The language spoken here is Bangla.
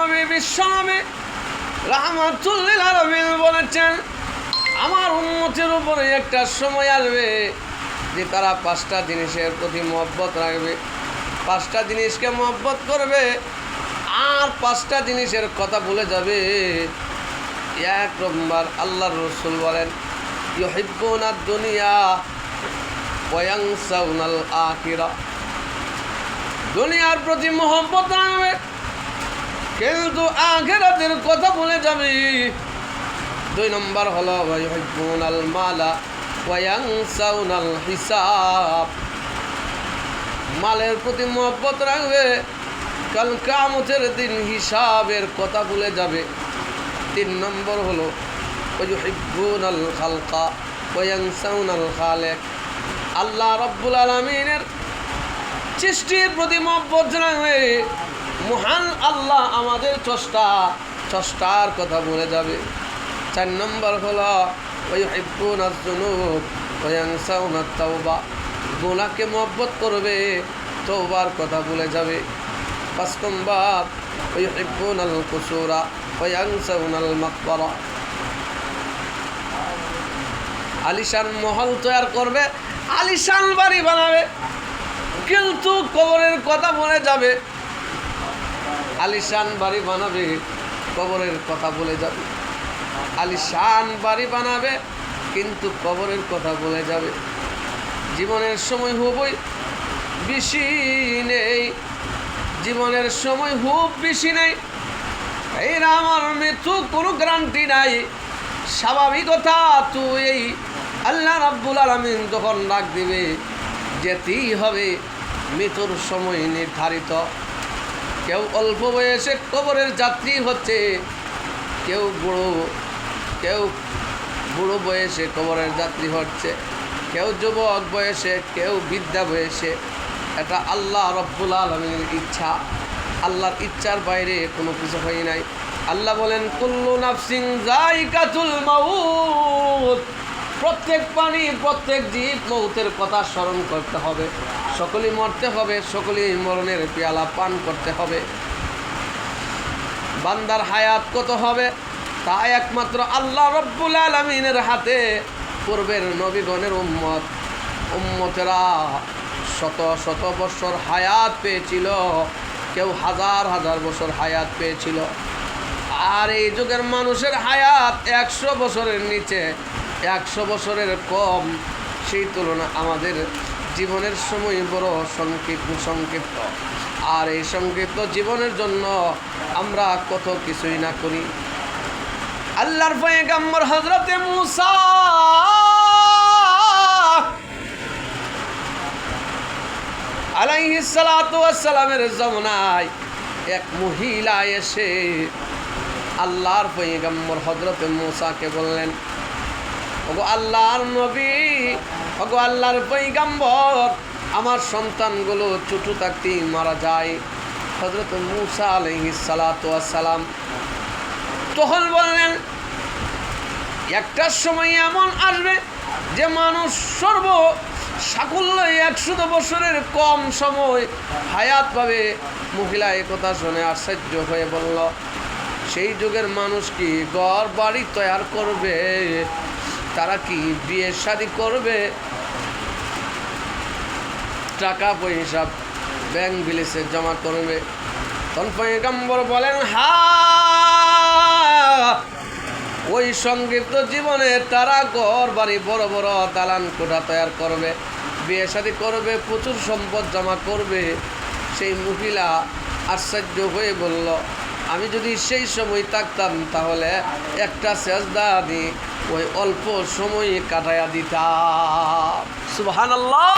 নবী বিশ্বনবী রাহমাতুল লিল আলামিন বলেছেন, আমার উম্মতের উপরে একটা সময় আসবে যে তারা 5টা জিনিসের প্রতি মহব্বত রাখবে, 5টা জিনিসকে মহব্বত করবে, আর 5টা জিনিসের কথা ভুলে যাবে। 1 নম্বর, আল্লাহর রাসূল বলেন, ইউহিব্বুনাদ দুনিয়া ওয়া ইয়ানসাউনাল আখিরা। দুনিয়ার প্রতি মহব্বত রাখবে কিন্তু আখিরাতের কথা ভুলে যাবে। 2 নম্বর হলো ওয়া ইউহিব্বুনাল মালা ওয়া ইয়ানসাউনাল হিসাব। মালের প্রতি মহব্বত রাখবে, কাল কিয়ামতের দিন হিসাবের কথা ভুলে যাবে। 3 নম্বর হলো ওয়া ইউহিব্বুনাল খালকা ওয়া ইয়ানসাউনাল খালিক। আল্লাহ রাব্বুল আলামিনের সৃষ্টির প্রতি মহব্বত রাখবে, মহান আল্লাহ আমাদের স্রষ্টার কথা ভুলে যাবে। 4 নম্বর হলো ওয়া ইউহিব্বুনাজ যুনুব ওয়া ইয়ানসাউনাত তাওবা। গুনাহকে মহব্বত করবে, তওবার কথা ভুলে যাবে। 5 নম্বর ওয়া ইউহিব্বুনাল কুসুরা ওয়া ইয়ানসাউনাল মাকবারা। আলিশান মহল তৈরি করবে, আলিশান বাড়ি বানাবে কিন্তু কবরের কথা ভুলে যাবে। আলিশান বাড়ি বানাবে, কবরের কথা ভুলে যাবে। আলিশান বাড়ি বানাবে কিন্তু কবরের কথা ভুলে যাবে। জীবনের সময় খুবই বেশি নেই, জীবনের সময় খুব বেশি নেই। এই আমার মৃত্যু কোনো গ্যারান্টি নাই। স্বাভাবিকতা তুই এই আল্লাহ রাব্বুল আলামিন যখন ডাক দিবে যেতেই হবে। মৃত্যুর সময় নির্ধারিত। কেউ অল্প বয়সে কবরের যাত্রী হচ্ছে, কেউ বুড়ো বয়সে কবরের যাত্রী হচ্ছে, কেউ যুবক বয়সে, কেউ বৃদ্ধা বয়সে। এটা আল্লাহ রাব্বুল আলামিনের ইচ্ছা। আল্লাহর ইচ্ছার বাইরে কোনো কিছু হয় নাই। আল্লাহ বলেন, কুল্লু নাফসিন যায়িকাতুল মাউত। প্রত্যেক প্রাণী, প্রত্যেক জীব মৌতের কথা স্মরণ করতে হবে। সকলেই মরতে হবে, সকলেই মরণের পেয়ালা পান করতে হবে। বান্দার হায়াত কত হবে তা একমাত্র আল্লাহ রাব্বুল আলামিনের হাতে। পূর্বের নবীগণের উম্মতেরা শত শত বছর হায়াত পেয়েছিল, কেউ হাজার হাজার বছর হায়াত পেয়েছিল। আর এই যুগের মানুষের হায়াত 100 বছরের নিচে, 100 বছরের কম। সেই তুলনা আমাদের জীবনের সময় বড় সংক্ষিপ্ত। আর এই সংক্ষিপ্ত জীবনের জন্য আমরা কত কিছুই না করি। আল্লাহর পয়গম্বর হযরতে মূসা আলাইহিস সালাতু ওয়াস সালামের জামানায় এক মহিলা এসে আল্লাহর পয়গম্বর হযরতে মূসাকে বললেন, ওগো আল্লাহর নবী, ওগো আল্লাহর পয়গম্বর, আমার সন্তানগুলো ছোট থাকতেই মারা যায়। হযরত মূসা আলাইহিস সালাতু ওয়াস সালাম তখন বললেন, একটা সময় এমন আসবে যে মানুষ সাকুল্য 100 বছরের কম সময় হায়াত পাবে। মহিলা একথা শুনে আশ্চর্য হয়ে বলল, সেই যুগের মানুষ কি ঘর বাড়ি তৈরি করবে? তারা কি বিয়ে শাদী করবে? টাকা পয়সা ব্যাংক ব্যালেন্সে জমা করবে? তখন পয়গম্বর বলেন, হ্যাঁ, ওই সংক্ষিপ্ত জীবনে তারা ঘর বাড়ি বড় বড় দালান কোঠা তৈরি করবে, বিয়ে শাদী করবে, প্রচুর সম্পদ জমা করবে। সেই মহিলা আশ্চর্য হয়ে বলল, আমি যদি সেই সময় থাকতাম তাহলে একটা সেজদা দিয়ে ওই অল্প সময় কাটাইয়া দিতাম। সুবহানাল্লাহ।